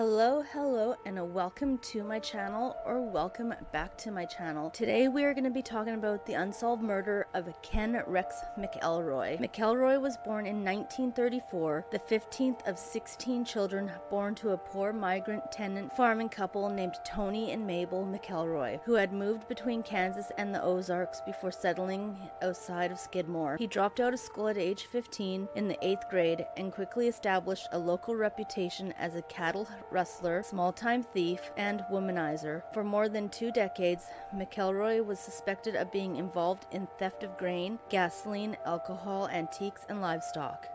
Hello, and welcome to my channel, or welcome back to my channel. Today we are going to be talking about the unsolved murder of Ken Rex McElroy. McElroy was born in 1934, the 15th of 16 children born to a poor migrant tenant farming couple named Tony and Mabel McElroy, who had moved between Kansas and the Ozarks before settling outside of Skidmore. He dropped out of school at age 15 in the 8th grade and quickly established a local reputation as a cattle rustler, small-time thief, and womanizer. For more than 2 decades, McElroy was suspected of being involved in theft of grain, gasoline, alcohol, antiques, and livestock.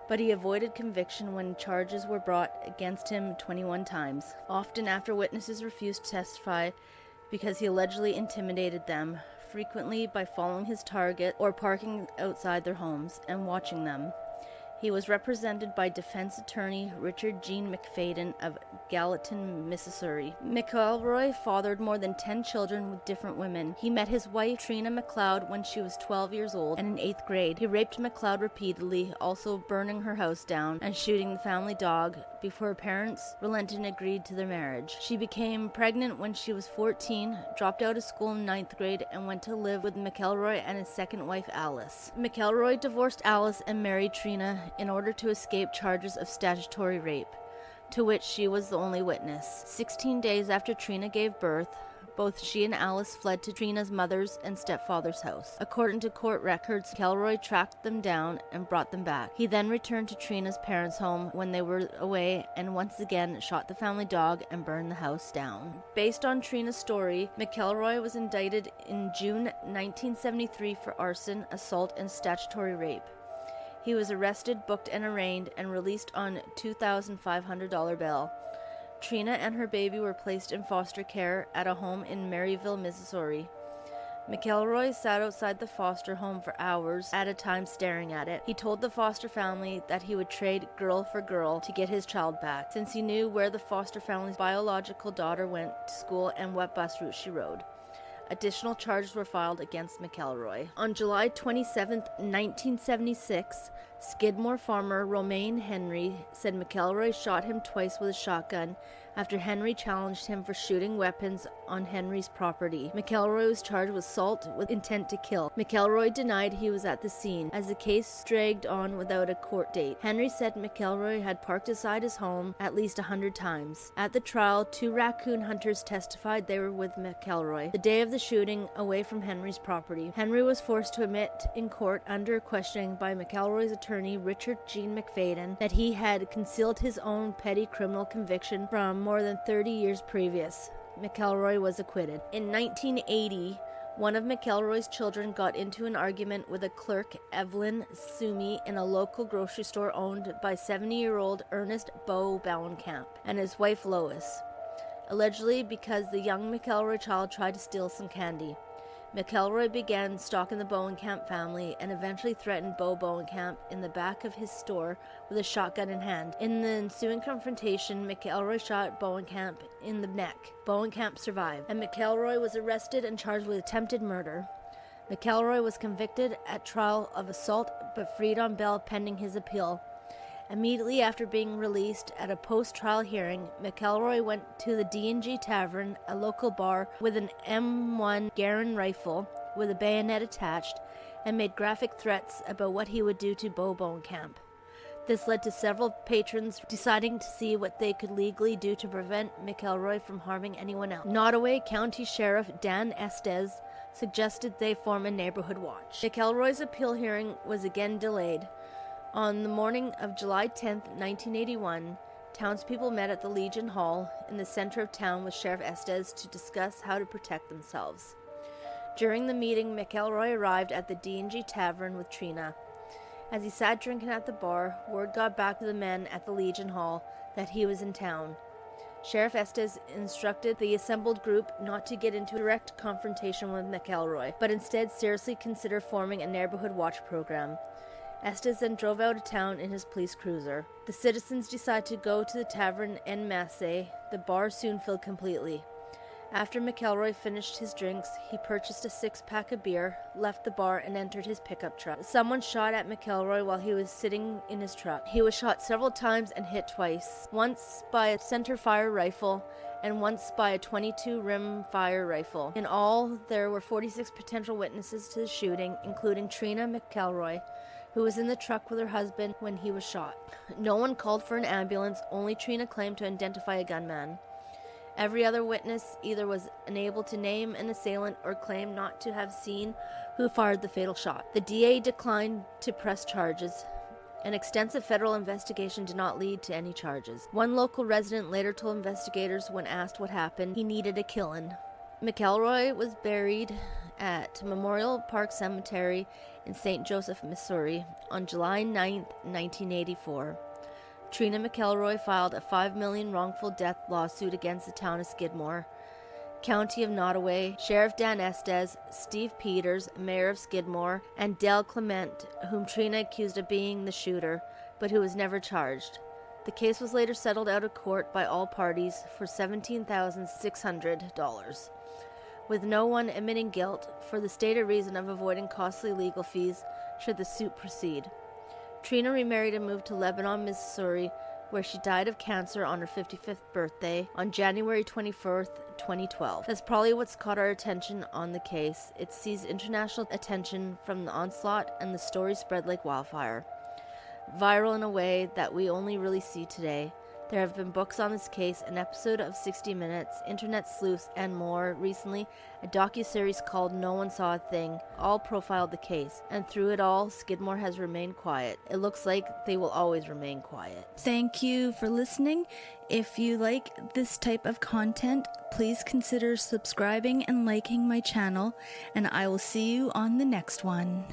But he avoided conviction when charges were brought against him 21 times, often after witnesses refused to testify because he allegedly intimidated them, frequently by following his target or parking outside their homes and watching them. He was represented by defense attorney Richard Gene McFadden of Gallatin, Missouri. McElroy fathered more than 10 children with different women. He met his wife Trina McLeod when she was 12 years old and in 8th grade. He raped McLeod repeatedly, also burning her house down and shooting the family dog before her parents relented and agreed to their marriage. She became pregnant when she was 14, dropped out of school in 9th grade, and went to live with McElroy and his second wife Alice. McElroy divorced Alice and married Trina in order to escape charges of statutory rape, to which she was the only witness. 16 days after Trina gave birth, both she and Alice fled to Trina's mother's and stepfather's house. According to court records, McElroy tracked them down and brought them back. He then returned to Trina's parents' home when they were away and once again shot the family dog and burned the house down. Based on Trina's story, McElroy was indicted in June 1973 for arson, assault, and statutory rape. He was arrested, booked, and arraigned, and released on $2,500 bail. Trina and her baby were placed in foster care at a home in Maryville, Missouri. McElroy sat outside the foster home for hours at a time staring at it. He told the foster family that he would trade girl for girl to get his child back, since he knew where the foster family's biological daughter went to school and what bus route she rode. Additional charges were filed against McElroy. On July 27, 1976, Skidmore farmer Romaine Henry said McElroy shot him twice with a shotgun after Henry challenged him for shooting weapons on Henry's property. McElroy was charged with assault with intent to kill. McElroy denied he was at the scene, as the case dragged on without a court date. Henry said McElroy had parked beside his home at least 100 times. At the trial, 2 raccoon hunters testified they were with McElroy the day of the shooting away from Henry's property. Henry was forced to admit in court under questioning by McElroy's attorney Richard Gene McFadden that he had concealed his own petty criminal conviction from more than 30 years previous. McElroy was acquitted. In 1980, one of McElroy's children got into an argument with a clerk, Evelyn Sumi, in a local grocery store owned by 70-year-old Ernest Bo Bauenkamp and his wife Lois, allegedly because the young McElroy child tried to steal some candy. McElroy began stalking the Bauenkamp family and eventually threatened Bo Bauenkamp in the back of his store with a shotgun in hand. In the ensuing confrontation, McElroy shot Bauenkamp in the neck. Bauenkamp survived, and McElroy was arrested and charged with attempted murder. McElroy was convicted at trial of assault but freed on bail pending his appeal. Immediately after being released at a post-trial hearing, McElroy went to the D&G Tavern, a local bar, with an M1 Garand rifle with a bayonet attached, and made graphic threats about what he would do to Bo Bauenkamp. This led to several patrons deciding to see what they could legally do to prevent McElroy from harming anyone else. Nottoway County Sheriff Dan Estes suggested they form a neighborhood watch. McElroy's appeal hearing was again delayed. On the morning of July 10, 1981, townspeople met at the Legion Hall in the center of town with Sheriff Estes to discuss how to protect themselves. During the meeting, McElroy arrived at the D&G Tavern with Trina. As he sat drinking at the bar, word got back to the men at the Legion Hall that he was in town. Sheriff Estes instructed the assembled group not to get into direct confrontation with McElroy, but instead seriously consider forming a neighborhood watch program. Estes then drove out of town in his police cruiser. The citizens decided to go to the tavern en masse. The bar soon filled completely. After McElroy finished his drinks, he purchased a 6-pack of beer, left the bar, and entered his pickup truck. Someone shot at McElroy while he was sitting in his truck. He was shot several times and hit twice, once by a center fire rifle and once by a .22 rim fire rifle. In all, there were 46 potential witnesses to the shooting, including Trina McElroy, who was in the truck with her husband when he was shot. No one called for an ambulance, only Trina claimed to identify a gunman. Every other witness either was unable to name an assailant or claimed not to have seen who fired the fatal shot. The DA declined to press charges. An extensive federal investigation did not lead to any charges. One local resident later told investigators when asked what happened, he needed a killin'. McElroy was buried at Memorial Park Cemetery in St. Joseph, Missouri on July 9, 1984. Trina McElroy filed a $5 million wrongful death lawsuit against the town of Skidmore, County of Nottoway, Sheriff Dan Estes, Steve Peters, Mayor of Skidmore, and Dale Clement, whom Trina accused of being the shooter, but who was never charged. The case was later settled out of court by all parties for $17,600, with no one admitting guilt for the stated reason of avoiding costly legal fees should the suit proceed. Trina remarried and moved to Lebanon, Missouri, where she died of cancer on her 55th birthday on January 24th, 2012. That's probably what's caught our attention on the case. It seized international attention from the onslaught, and the story spread like wildfire, viral in a way that we only really see today. There have been books on this case, an episode of 60 Minutes, internet sleuths, and more recently, a docuseries called No One Saw a Thing, all profiled the case. And through it all, Skidmore has remained quiet. It looks like they will always remain quiet. Thank you for listening. If you like this type of content, please consider subscribing and liking my channel, and I will see you on the next one.